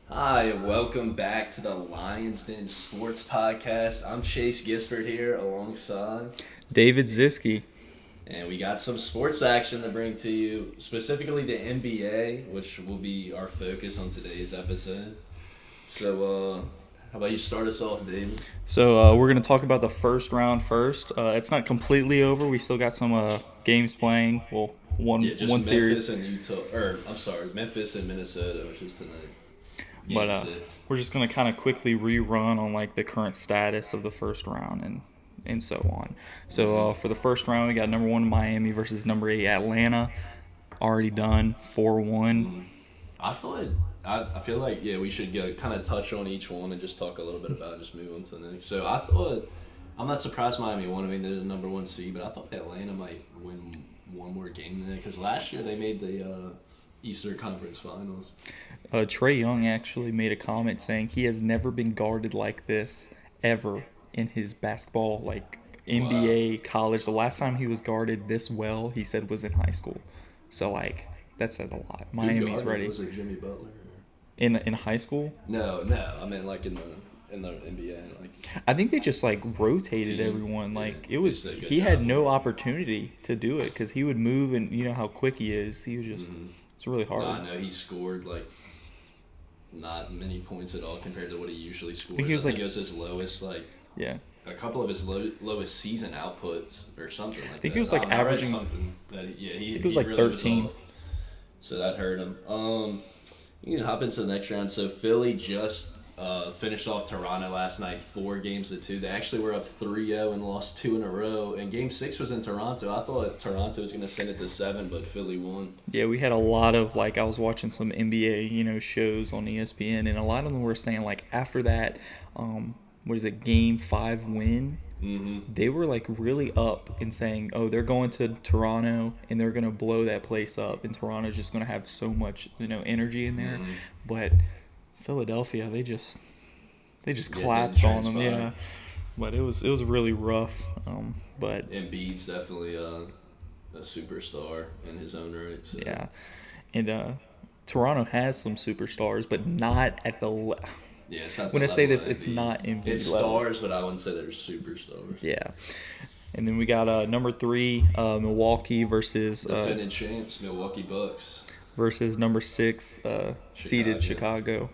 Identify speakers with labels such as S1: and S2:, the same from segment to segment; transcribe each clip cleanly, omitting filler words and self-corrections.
S1: Hi, and welcome back to the Lions Den Sports Podcast. I'm Chase Gispert here alongside,
S2: David Zieske.
S1: and we got some sports action to bring to you, specifically the NBA, which will be our focus on today's episode. So, how about you start us off, David?
S2: We're going to talk about the first round first. It's not completely over. We still got some games playing. Well, one
S1: Yeah, just
S2: one
S1: Memphis
S2: series,
S1: and Utah, or I'm sorry, Memphis and Minnesota, which is tonight. Game
S2: but
S1: six.
S2: we're just going to kind of quickly rerun on like the current status of the first round and so on. For the first round, we got number 1 Miami versus number 8 Atlanta. Already done 4-1.
S1: I feel like I feel like yeah we should go kind of touch on each one and just talk a little bit about it, just move on to the next. So I thought I'm not surprised Miami won. I mean they're the number one seed, but I thought Atlanta might win one more game than that because last year they made the Eastern Conference Finals.
S2: Trey Young actually made a comment saying he has never been guarded like this ever in his basketball, like
S1: Wow.
S2: NBA, college. The last time he was guarded this well, he said, was in high school. So like that says a lot.
S1: Who
S2: Miami's
S1: guarded?
S2: ready.
S1: Was it Jimmy Butler?
S2: In high school,
S1: No. I mean like in the NBA like
S2: I think they just like rotated
S1: team.
S2: everyone.
S1: Yeah,
S2: Like it
S1: they
S2: was,
S1: did a good
S2: he had
S1: job.
S2: no opportunity to do it because he would move, and you know how quick he is. He was just, it's really hard.
S1: No, I know he scored like not many points at all compared to what he usually scored.
S2: think he was
S1: I think
S2: like-
S1: it was his lowest like
S2: Yeah.
S1: a couple of his lowest season outputs or something like that. I
S2: think he was, like,
S1: I read
S2: averaging-
S1: something that he
S2: it was, like,
S1: really
S2: 13.
S1: off, so that hurt him. You can hop into the next round. So Philly just finished off Toronto last night, 4-2. They actually were up 3-0 and lost 2 in a row. And Game 6 was in Toronto. I thought Toronto was going to send it to 7, but Philly won.
S2: Yeah, we had a lot of like I was watching some NBA, shows on ESPN, and a lot of them were saying like after that, what is it, Game 5 win, they were like really up and saying, oh, they're going to Toronto and they're gonna blow that place up, and Toronto's just gonna have so much energy in there, but Philadelphia they just
S1: Yeah,
S2: collapsed
S1: didn't
S2: on them,
S1: transpire.
S2: yeah. But it was really rough, but
S1: Embiid's definitely a superstar in his own right. So.
S2: yeah, and Toronto has some superstars, but not at the.
S1: Yeah, it's not the
S2: When I say
S1: level
S2: this,
S1: of
S2: it's
S1: Embiid.
S2: not Embiid
S1: It's
S2: level.
S1: stars, but I wouldn't say they're superstars.
S2: Yeah, and then we got number 3 Milwaukee versus
S1: Defending champs, Milwaukee Bucks.
S2: versus number 6 seeded Chicago,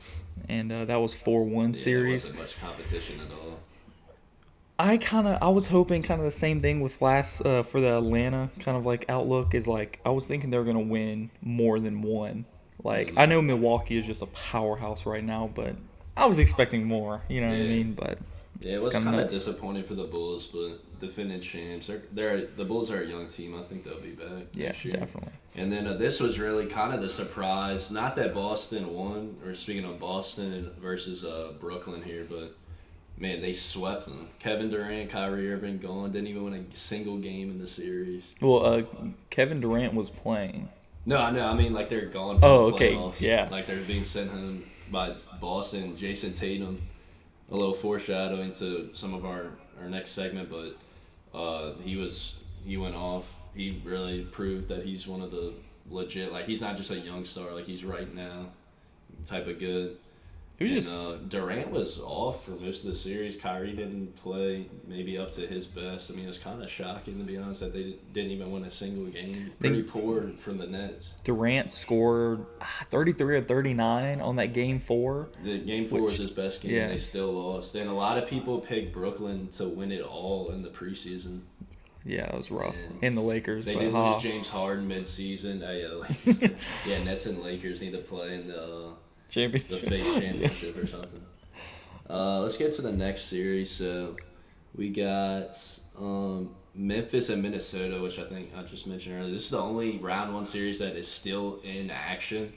S2: and that was 4-1
S1: Yeah, there
S2: series.
S1: wasn't much competition at all.
S2: I was hoping kind of the same thing with last for the Atlanta kind of like outlook is like I was thinking they were gonna win more than one. Like I know Milwaukee is just a powerhouse right now, but I was expecting more. You know what I
S1: Yeah.
S2: mean? But
S1: Yeah, it
S2: it's
S1: was
S2: kinda
S1: kind of
S2: nuts.
S1: disappointing for the Bulls, but defending champs. The Bulls are a young team. I think they'll be back
S2: Yeah,
S1: next year.
S2: definitely.
S1: And then this was really kind of the surprise. Not that Boston won, or speaking of Boston versus Brooklyn here, but man, they swept them. Kevin Durant, Kyrie Irving gone. Didn't even win a single game in the series.
S2: Well, Kevin Durant was playing.
S1: No, I know. I mean, like they're gone from
S2: Oh,
S1: the
S2: okay,
S1: playoffs.
S2: yeah.
S1: Like they're being sent home by Boston. Jason Tatum. A little foreshadowing to some of our next segment, but he went off. He really proved that he's one of the legit. Like he's not just a young star. Like he's right now type of good.
S2: It was
S1: And,
S2: just
S1: Durant was off for most of the series. Kyrie didn't play maybe up to his best. I mean, it was kind of shocking, to be honest, that they didn't even win a single game. Pretty poor from the Nets.
S2: Durant scored 33 or 39 on that game 4.
S1: The game 4 was his best game.
S2: yeah.
S1: And they still lost. And a lot of people picked Brooklyn to win it all in the preseason.
S2: Yeah, it was rough.
S1: Man.
S2: And the Lakers,
S1: They
S2: but
S1: did lose James Harden mid-season. Yeah, Nets and Lakers need to play in the
S2: championship.
S1: fake championship or something. Let's get to the next series. So we got Memphis and Minnesota, which I think I just mentioned earlier. This is the only round 1 series that is still in action.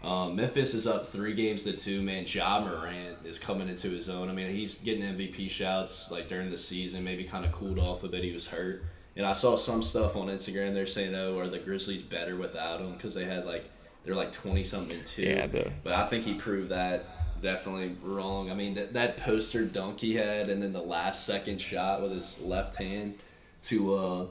S1: Memphis is up 3-2. Man, Ja Morant is coming into his own. I mean, he's getting MVP shouts like during the season. Maybe kind of cooled off a bit. He was hurt. And I saw some stuff on Instagram. They're saying, "Oh, are the Grizzlies better without him?" Because they're like 20-something too.
S2: Yeah,
S1: But I think he proved that definitely wrong. I mean, that poster dunk he had, and then the last second shot with his left hand to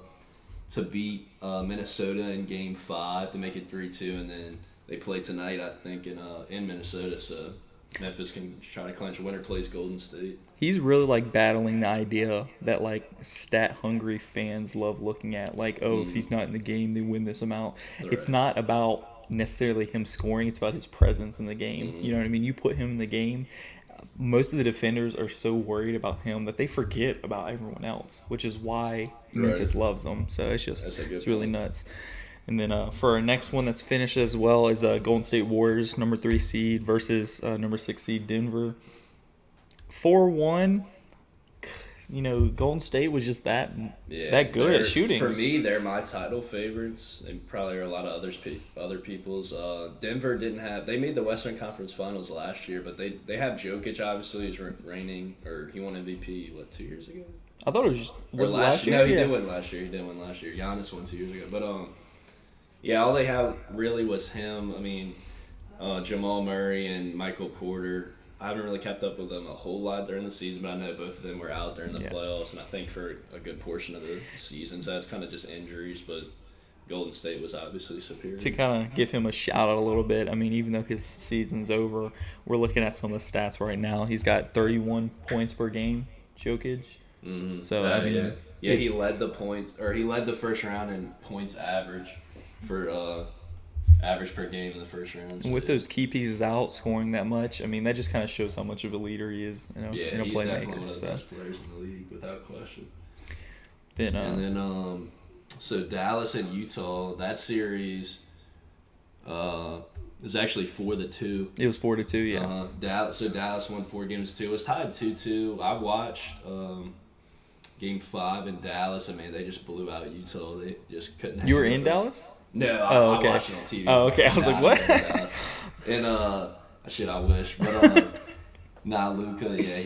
S1: beat Minnesota in Game 5 to make it 3-2, and then they play tonight, I think, in Minnesota. So Memphis can try to clinch a winner, plays Golden State.
S2: He's really like battling the idea that like stat hungry fans love looking at. Like, oh, if he's not in the game, they win this amount.
S1: Right.
S2: It's not about necessarily him scoring, it's about his presence in the game. You know what I mean? You put him in the game, most of the defenders are so worried about him that they forget about everyone else, which is why Memphis loves him. So it's really nuts. And then for our next one that's finished as well is Golden State Warriors, number 3 seed versus number 6 seed Denver. 4-1. You know, Golden State was just that good at shooting.
S1: For me, they're my title favorites, and probably are a lot of other people's. Denver didn't have. They made the Western Conference Finals last year, but they have Jokic. Obviously, he's reigning, or he won MVP 2 years ago.
S2: I thought it was last year.
S1: No, he did win last year. Giannis won 2 years ago, but yeah, all they have really was him. I mean, Jamal Murray and Michael Porter. I haven't really kept up with them a whole lot during the season, but I know both of them were out during the playoffs, and I think for a good portion of the season. So that's kind of just injuries, but Golden State was obviously superior.
S2: To kind of give him a shout out a little bit, I mean, even though his season's over, we're looking at some of the stats right now. He's got 31 points per game, Jokic.
S1: Mm-hmm.
S2: So I mean,
S1: he led the first round in points average for average per game in the first round. So
S2: with those key pieces out, scoring that much, I mean, that just kind of shows how much of a leader he is. You know,
S1: he's
S2: playmaker,
S1: definitely one of the best players in the league, without question. So Dallas and Utah, that series was actually 4-2.
S2: It was 4-2, yeah.
S1: Dallas won 4 games to 2. It was tied 2-2. I watched Game 5 in Dallas. I mean, they just blew out Utah. They just couldn't.
S2: You were in Dallas?
S1: No, I watched it on TV.
S2: Oh, okay. I was like, what?
S1: And shit, I wish, but Luka, yeah,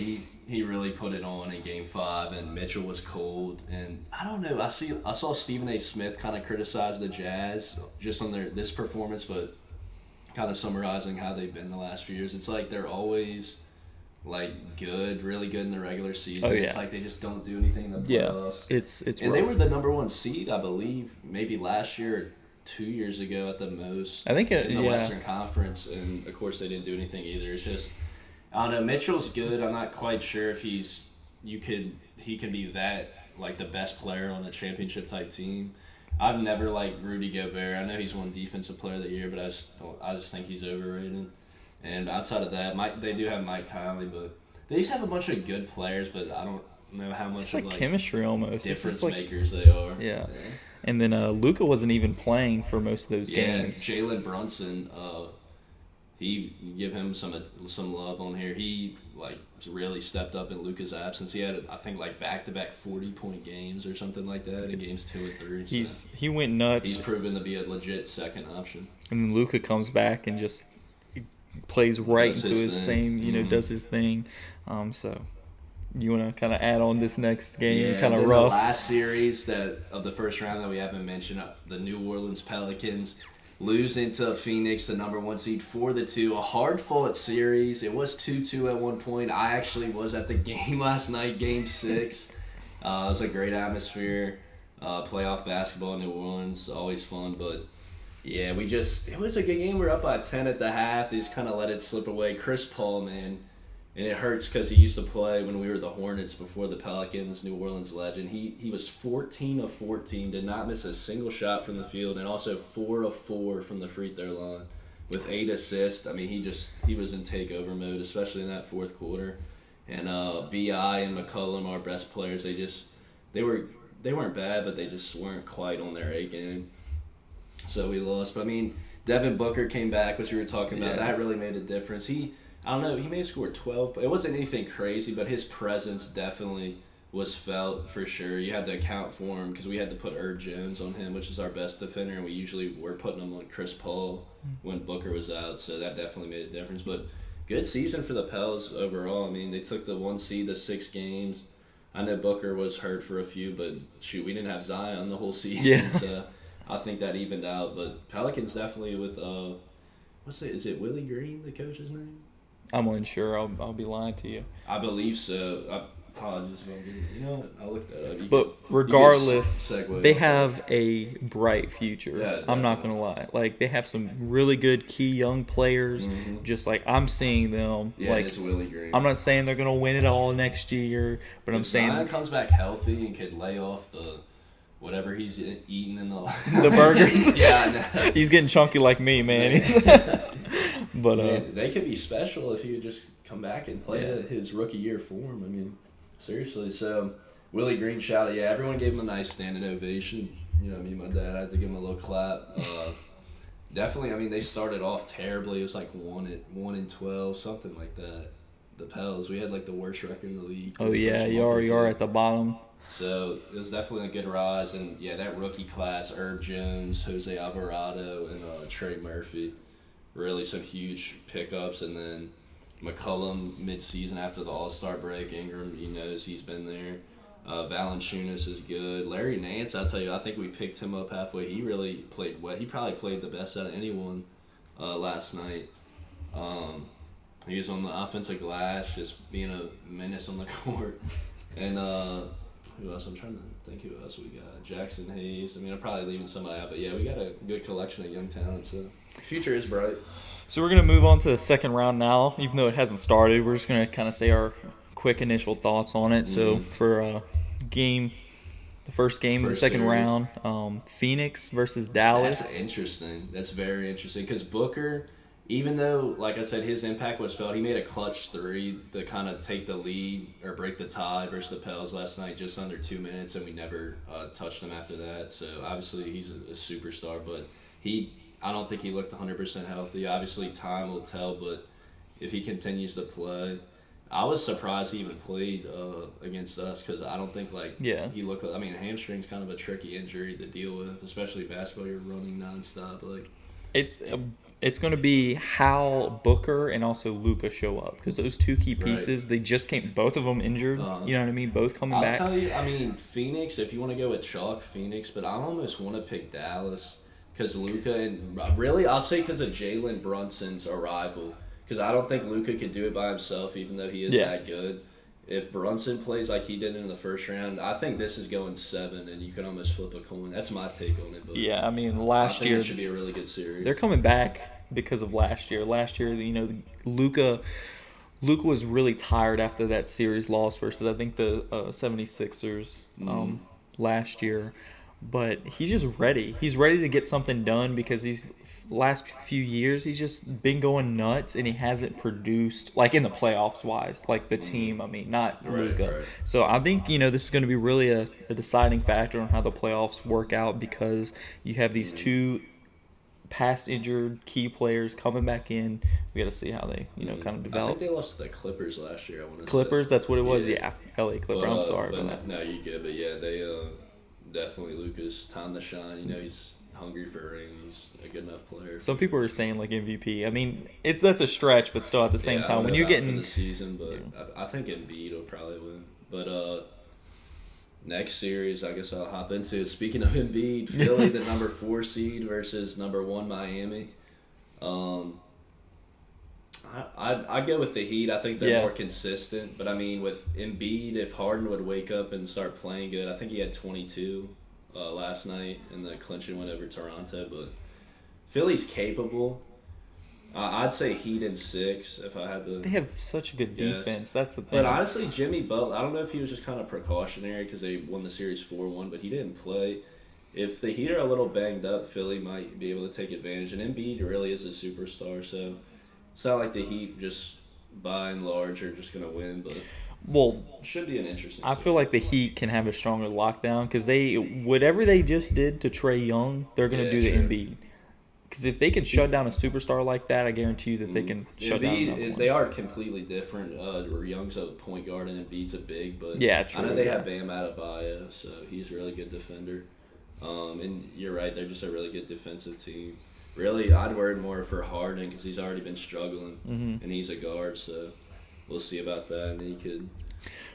S1: he really put it on in Game 5, and Mitchell was cold, and I don't know. I saw Stephen A. Smith kind of criticize the Jazz just on this performance, but kind of summarizing how they've been the last few years. It's like they're always like really good in the regular season.
S2: Oh, yeah.
S1: It's like they just don't do anything in the playoffs.
S2: Yeah, it's
S1: and
S2: rough.
S1: They were the number 1 seed, I believe, maybe last year or 2 years ago at the most.
S2: I think
S1: in the Western Conference, and of course they didn't do anything either. It's just, I don't know. Mitchell's good. I'm not quite sure if he can be that like the best player on a championship type team. I've never liked Rudy Gobert. I know he's won Defensive Player of the Year, but I just think he's overrated. And outside of that, they do have Mike Conley, but they just have a bunch of good players, but I don't know how much
S2: it's like chemistry almost.
S1: Difference makers they are.
S2: Yeah. And then Luka wasn't even playing for most of those games.
S1: Yeah, Jalen Brunson, he give him some love on here. He really stepped up in Luka's absence. He had, I think, back-to-back 40-point games or something like that in games 2 and 3. So
S2: he went nuts.
S1: He's proven to be a legit second option.
S2: And then Luka comes back and just plays right into his same, does his thing. So you want to kind of add on this next game, kind of rough.
S1: The last series of the first round that we haven't mentioned, the New Orleans Pelicans losing to Phoenix, the number 1 seed, 4-2. A hard-fought series. It was 2-2 at one point. I actually was at the game last night, Game 6. It was a great atmosphere. Playoff basketball in New Orleans, always fun. But, yeah, it was a good game. We were up by 10 at the half. They just kind of let it slip away. Chris Paul, man. And it hurts because he used to play when we were the Hornets before the Pelicans, New Orleans legend. He was 14 of 14, did not miss a single shot from the field, and also 4 of 4 from the free throw line with 8 assists. I mean, he was in takeover mode, especially in that fourth quarter. And B.I. and McCollum, our best players, they weren't bad, but they just weren't quite on their A game. So we lost. But I mean, Devin Booker came back, which we were talking about. That really made a difference. I don't know, he may have scored 12, but it wasn't anything crazy, but his presence definitely was felt for sure. You had to account for him because we had to put Herb Jones on him, which is our best defender, and we usually were putting him on Chris Paul when Booker was out, so that definitely made a difference. But good season for the Pels overall. I mean, they took the 1 seed to 6 games. I know Booker was hurt for a few, but shoot, we didn't have Zion the whole season, so I think that evened out. But Pelicans definitely with, is it Willie Green, the coach's name?
S2: I'm unsure. I'll be lying to you.
S1: I believe so. You know what? I'll look that up.
S2: But regardless,
S1: segue
S2: they
S1: off
S2: have a bright future.
S1: Yeah,
S2: I'm not gonna lie. Like they have some really good key young players. Just like I'm seeing them.
S1: Yeah,
S2: like
S1: it's Willie Green.
S2: I'm not saying they're gonna win it all next year, but I'm saying
S1: Zion comes back healthy and could lay off the whatever he's eating in the
S2: the burgers.
S1: Yeah, no.
S2: He's getting chunky like me, man. But
S1: Man, they could be special if he would just come back and play his rookie year form. I mean, seriously. So Willie Green shouted. Yeah, everyone gave him a nice standing ovation. You know, me and my dad had to give him a little clap. Definitely. I mean, they started off terribly. It was like 1-12, something like that. The Pels. We had like the worst record in the league.
S2: oh yeah, you are at the bottom.
S1: So it was definitely a good rise, and yeah, that rookie class: Herb Jones, Jose Alvarado, and Trey Murphy. Really some huge pickups, and then McCollum mid-season after the All-Star break. Ingram, he knows he's been there. Valanciunas is good. Larry Nance, I tell you, I think we picked him up halfway. He really played well. He probably played the best out of anyone last night. He was on the offensive glass, just being a menace on the court. And who else? I'm trying to think who else we got. Jackson Hayes. I mean, I'm probably leaving somebody out, but yeah, we got a good collection of young talent, so future is bright.
S2: So we're going to move on to the second round now. Even though it hasn't started, we're just going to kind of say our quick initial thoughts on it. So for the first game of the second
S1: series.
S2: round, Phoenix versus Dallas.
S1: That's interesting. That's very interesting because Booker, even though, like I said, his impact was felt, he made a clutch three to kind of take the lead or break the tie versus the Pels last night, just under 2 minutes, and we never touched him after that. So obviously he's a superstar, but I don't think he looked 100% healthy. Obviously time will tell, but if he continues to play, I was surprised he even played against us because I don't think he looked. I mean, hamstring's kind of a tricky injury to deal with, especially basketball. You're running nonstop.
S2: It's going to be how Booker and also Luka show up because those two key pieces, they just came. Both of them injured. You know what I mean? Both coming back.
S1: I'll tell you. I mean, Phoenix. If you want to go with chalk, Phoenix, but I almost want to pick Dallas because Luka and really, I'll say because of Jalen Brunson's arrival. Because I don't think Luka could do it by himself, even though he is that good. If Brunson plays like he did in the first round, I think this is going 7, and you can almost flip a coin. That's my take on it. But
S2: yeah, I mean, last year
S1: it should be a really good series.
S2: They're coming back because of last year. Last year, Luka was really tired after that series loss versus I think the 76ers last year. But he's just ready. He's ready to get something done because these last few years he's just been going nuts and he hasn't produced like in the playoffs wise, like the team. I mean, not Luka. Right. So I think this is going to be really a deciding factor on how the playoffs work out because you have these two past injured key players coming back in. We got to see how they kind of develop.
S1: I think they lost to the Clippers last year. I want to
S2: Clippers. That's what it was. Yeah, LA Clipper. I'm sorry,
S1: but no, you good. But yeah, they. Definitely Luka's time to shine. He's hungry for a ring. He's a good enough player.
S2: Some people are saying like MVP. I mean, that's a stretch, but still at the same time, when you're getting
S1: for the season, but I think Embiid will probably win. But next series, I guess I'll hop into. Speaking of Embiid, Philly, the number 4 seed versus number 1 Miami. I'd go with the Heat. I think they're more consistent. But, I mean, with Embiid, if Harden would wake up and start playing good, I think he had 22 last night in the clinching win over Toronto. But Philly's capable. I'd say Heat in 6 if I had to.
S2: They have such a good defense. That's the thing.
S1: But honestly, Jimmy Butler, I don't know if he was just kind of precautionary because they won the series 4-1, but he didn't play. If the Heat are a little banged up, Philly might be able to take advantage. And Embiid really is a superstar, so it's not like the Heat just by and large are just going to win, but it should be an interesting
S2: I feel like the Heat can have a stronger lockdown because whatever they just did to Trae Young, they're going to do to Embiid. Because if they can shut down a superstar like that, I guarantee you that they can shut down another one.
S1: They are completely different. Young's a point guard and Embiid's a big, but
S2: true,
S1: I know they have Bam Adebayo, so he's a really good defender. And you're right, they're just a really good defensive team. Really, I'd worry more for Harden because he's already been struggling, and he's a guard, so we'll see about that. And then you could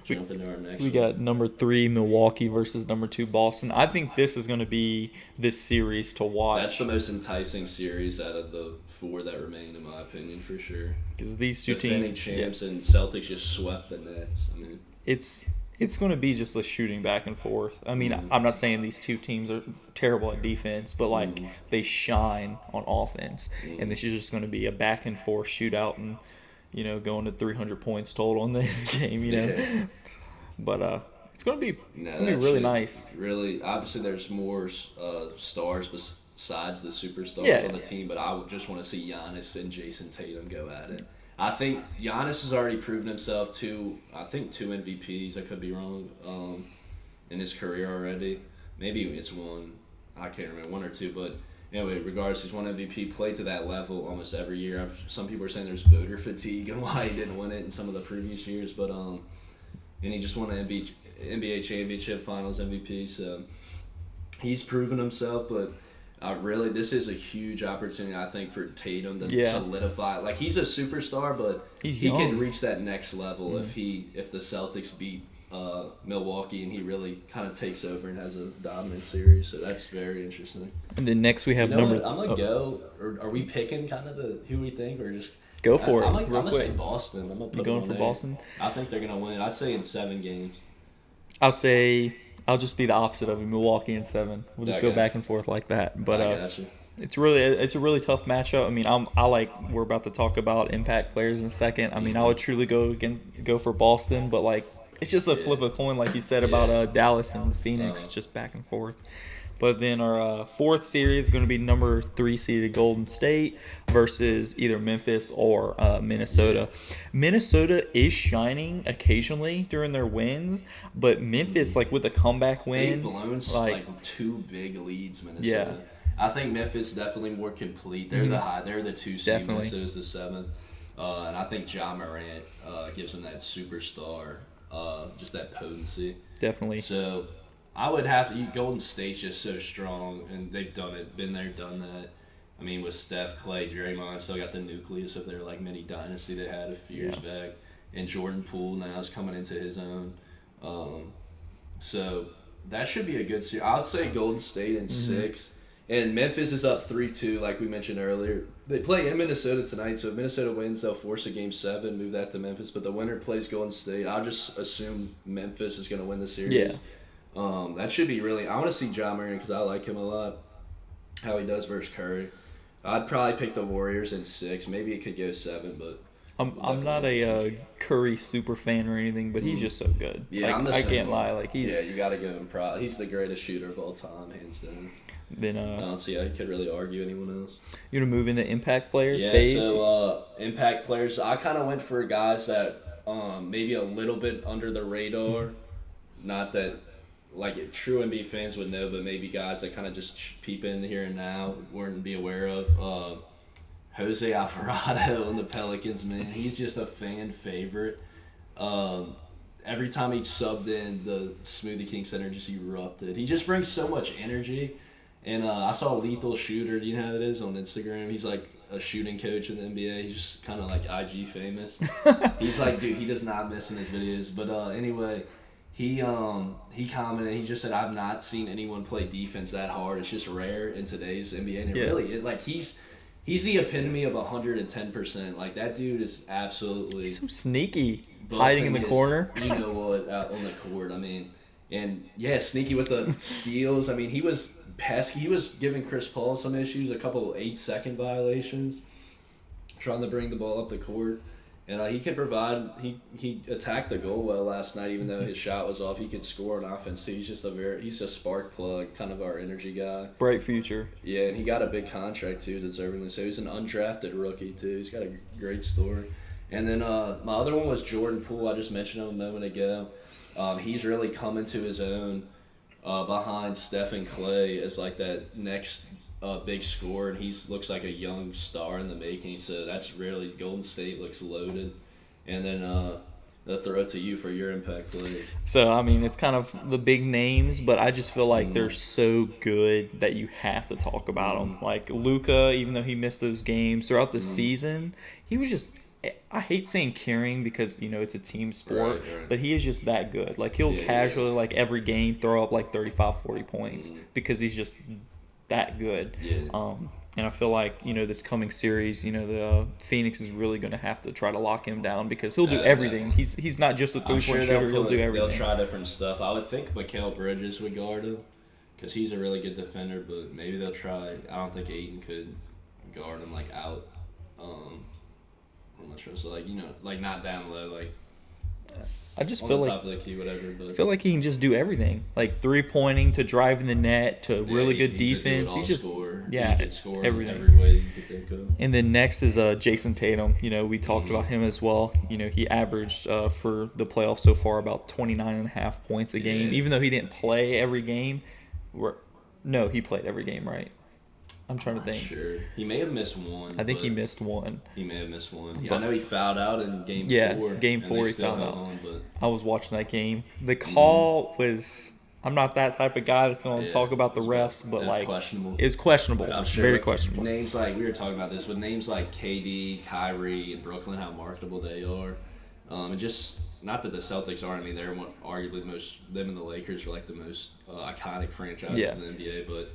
S1: jump into our next
S2: We got number 3, Milwaukee versus number 2, Boston. I think this is going to be this series to watch.
S1: That's the most enticing series out of the 4 that remain, in my opinion, for sure.
S2: Because these two
S1: defending
S2: teams,
S1: champs and Celtics just swept the Nets. I mean,
S2: it's It's going to be just a shooting back and forth. I mean, I'm not saying these two teams are terrible at defense, but like they shine on offense, and this is just going to be a back and forth shootout, and going to 300 points total in the game.
S1: Yeah.
S2: But it's going to be really nice.
S1: Really, obviously, there's more stars besides the superstars
S2: Yeah.
S1: on the team, but I would just want to see Giannis and Jason Tatum go at it. I think Giannis has already proven himself to, I think, 2 MVPs. I could be wrong, in his career already. Maybe it's 1. I can't remember, 1 or 2. But anyway, regardless, he's won MVP, played to that level almost every year. Some people are saying there's voter fatigue and why he didn't win it in some of the previous years. But and he just won an NBA championship finals MVP. So he's proven himself, but really, this is a huge opportunity, I think, for Tatum to solidify. Like, he's a superstar, but he can reach that next level if the Celtics beat Milwaukee and he really kind of takes over and has a dominant series. So that's very interesting.
S2: And then next we have
S1: I'm gonna go. Or are we picking kind of who we think, or just
S2: go for it?
S1: I'm gonna say Boston. I'm gonna put
S2: going for Boston.
S1: I think they're gonna win. I'd say in 7 games.
S2: I'll just be the opposite of you, Milwaukee in 7. We'll just go back and forth like that. But it's a really tough matchup. I mean, we're about to talk about impact players in a second. I mean, I would truly go for Boston, but like it's just a flip of a coin, like you said about Dallas and Phoenix, just back and forth. But then our 4th series is going to be number 3 seeded Golden State versus either Memphis or Minnesota. Minnesota is shining occasionally during their wins, but Memphis, like with a comeback win,
S1: they've blown like 2 big leads. Minnesota. Yeah. I think Memphis is definitely more complete. They're they're the 2 seed. Minnesota's the 7th, and I think Ja Morant gives them that superstar, just that potency.
S2: Definitely.
S1: So I would have to. Golden State's just so strong, and they've done it, been there, done that. I mean, with Steph, Clay, Draymond, still got the nucleus of their like mini dynasty they had a few years back, and Jordan Poole now is coming into his own. So that should be a good series. I'd say Golden State in 6, and Memphis is up 3-2, like we mentioned earlier. They play in Minnesota tonight, so if Minnesota wins, they'll force a Game 7, move that to Memphis. But the winner plays Golden State. I'll just assume Memphis is going to win the series.
S2: Yeah.
S1: That should be really. I want to see Ja Morant because I like him a lot. How he does versus Curry. I'd probably pick the Warriors in 6. Maybe it could go 7, but
S2: I'm not a Curry super fan or anything, but he's just so good.
S1: Yeah,
S2: like, I can't lie. Like
S1: you got to give him props. He's the greatest shooter of all time, hands down.
S2: Then
S1: I don't see I could really argue anyone else.
S2: You want to move into impact players?
S1: Yeah.
S2: Phase?
S1: So impact players. I kind of went for guys that maybe a little bit under the radar. Not that. Like true NBA fans would know, but maybe guys that kind of just peep in here and now wouldn't be aware of. Jose Alvarado and the Pelicans, man, he's just a fan favorite. Every time he subbed in, the Smoothie King Center just erupted. He just brings so much energy. And I saw Lethal Shooter, do you know who it is, on Instagram? He's like a shooting coach in the NBA. He's just kind of like IG famous. He's like, dude, he does not miss in his videos. But anyway. He commented. He just said, "I've not seen anyone play defense that hard. It's just rare in today's NBA." And he's the epitome of 110%. Like that dude is absolutely
S2: he's so sneaky, hiding in the corner.
S1: You know what? Out on the court. I mean, and sneaky with the steals. I mean, he was pesky. He was giving Chris Paul some issues. A couple 8-second violations, trying to bring the ball up the court. And he could provide. He attacked the goal well last night, even though his shot was off. He could score on offense too. He's just he's a spark plug, kind of our energy guy.
S2: Bright future.
S1: Yeah, and he got a big contract too, deservingly. So he's an undrafted rookie too. He's got a great story. And then my other one was Jordan Poole. I just mentioned him a moment ago. He's really coming to his own behind Steph and Clay as like that next. Big score, and he looks like a young star in the making. So that's really Golden State looks loaded. And then I'll throw it to you for your impact play.
S2: So I mean, it's kind of the big names, but I just feel like they're so good that you have to talk about them. Like Luka, even though he missed those games throughout the season, he was just. I hate saying carrying because it's a team sport, but he is just that good. Like he'll casually like every game throw up like 35, 40 points because he's just that good.
S1: Yeah.
S2: And I feel like, this coming series, the Phoenix is really going to have to try to lock him down because he'll do everything. He's not just a three-point shooter. He'll do everything.
S1: They'll try different stuff. I would think Mikal Bridges would guard him because he's a really good defender, but maybe they'll try. I don't think Ayton could guard him, out. I'm not sure. So, not down low,
S2: I just
S1: on
S2: feel
S1: the
S2: like
S1: top of the key, whatever. But
S2: I feel like he can just do everything, like 3-pointing to driving the net to really good defense. He's just
S1: he can score
S2: everything.
S1: Every way you could think of.
S2: And then next is Jason Tatum. We talked about him as well. He averaged for the playoffs so far about 29.5 points a game, even though he didn't play every game. No, he played every game, right? I'm trying to think.
S1: Sure. He may have missed one.
S2: I think he missed one.
S1: He may have missed one. I know he fouled out in game 4.
S2: Yeah, game 4 he fouled out. I was watching that game. The call was... I'm not that type of guy that's going to talk about the refs, but
S1: questionable.
S2: It was questionable.
S1: I'm sure
S2: Very questionable.
S1: Names we were talking about this, with names like KD, Kyrie, and Brooklyn, how marketable they are. And just... Not that the Celtics are. I mean, they're arguably the most... Them and the Lakers are the most iconic franchises in the NBA, but...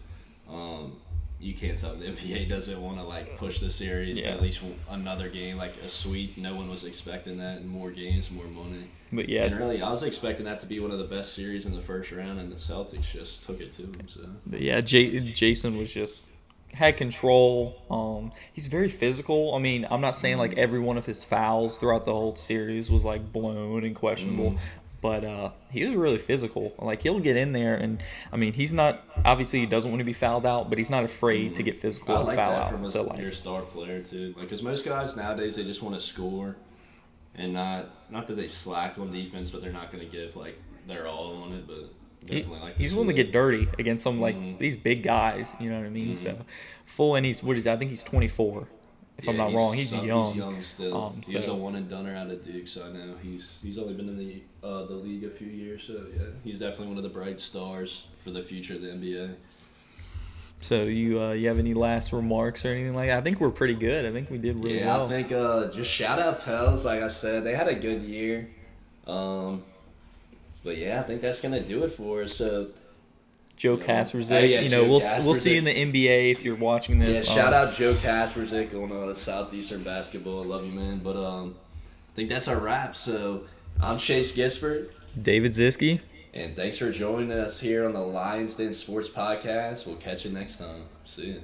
S1: you can't tell the NBA doesn't want to push the series to at least another game, a sweep. No one was expecting that, and more games, more money.
S2: But yeah,
S1: and really, I was expecting that to be one of the best series in the first round, and the Celtics just took it to them. So.
S2: But yeah, Jason was just had control. He's very physical. I mean, I'm not saying every one of his fouls throughout the whole series was blown and questionable. But he was really physical. He'll get in there, and I mean, he's not obviously he doesn't want to be fouled out, but he's not afraid to get physical and foul out.
S1: From your star player too, because most guys nowadays they just want to score, and not that they slack on defense, but they're not going to give their all on it. But definitely
S2: he's willing to get dirty against some these big guys. You know what I mean? So and he's I think he's 24. If I'm not wrong, he's young.
S1: He's young still. He's a one-and-doner out of Duke, so I know he's only been in the league a few years. So, yeah, he's definitely one of the bright stars for the future of the NBA.
S2: So, you have any last remarks or anything like that? I think we're pretty good. I think we did really well.
S1: Yeah, I think just shout out Pels. Like I said, they had a good year. But, yeah, I think that's going to do it for us. So,
S2: Joe Kasperzik. We'll see you in the NBA if you're watching this.
S1: Yeah, shout out Joe Kasperzik on Southeastern basketball. I love you, man. But I think that's our wrap. So I'm Chase Gispert.
S2: David Zieske.
S1: And thanks for joining us here on the Lions Den Sports Podcast. We'll catch you next time. See ya.